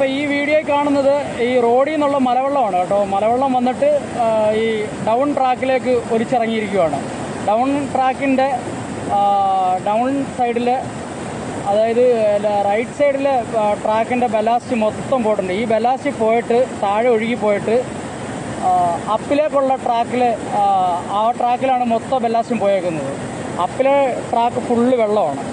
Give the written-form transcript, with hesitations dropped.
അപ്പോൾ ഈ വീഡിയോ കാണുന്നത് ഈ റോഡിൽ നിന്നുള്ള മലവെള്ളമാണ് കേട്ടോ. മലവെള്ളം വന്നിട്ട് ഈ ഡൗൺ ട്രാക്കിലേക്ക് ഒലിച്ചിറങ്ങിയിരിക്കുകയാണ്. ഡൗൺ ട്രാക്കിൻ്റെ ഡൗൺ സൈഡിൽ, അതായത് റൈറ്റ് സൈഡിലെ ട്രാക്കിൻ്റെ ബലാസ്റ്റ് മൊത്തം പോയിട്ടുണ്ട്. ഈ ബലാസ്റ്റ് പോയിട്ട് താഴെ ഒഴുകി പോയിട്ട് അപ്പിലേക്കുള്ള ട്രാക്കിൽ, ആ ട്രാക്കിലാണ് മൊത്തം ബലാസ്റ്റും പോയേക്കുന്നത്. അപ്പിലെ ട്രാക്ക് ഫുള്ള് വെള്ളമാണ്.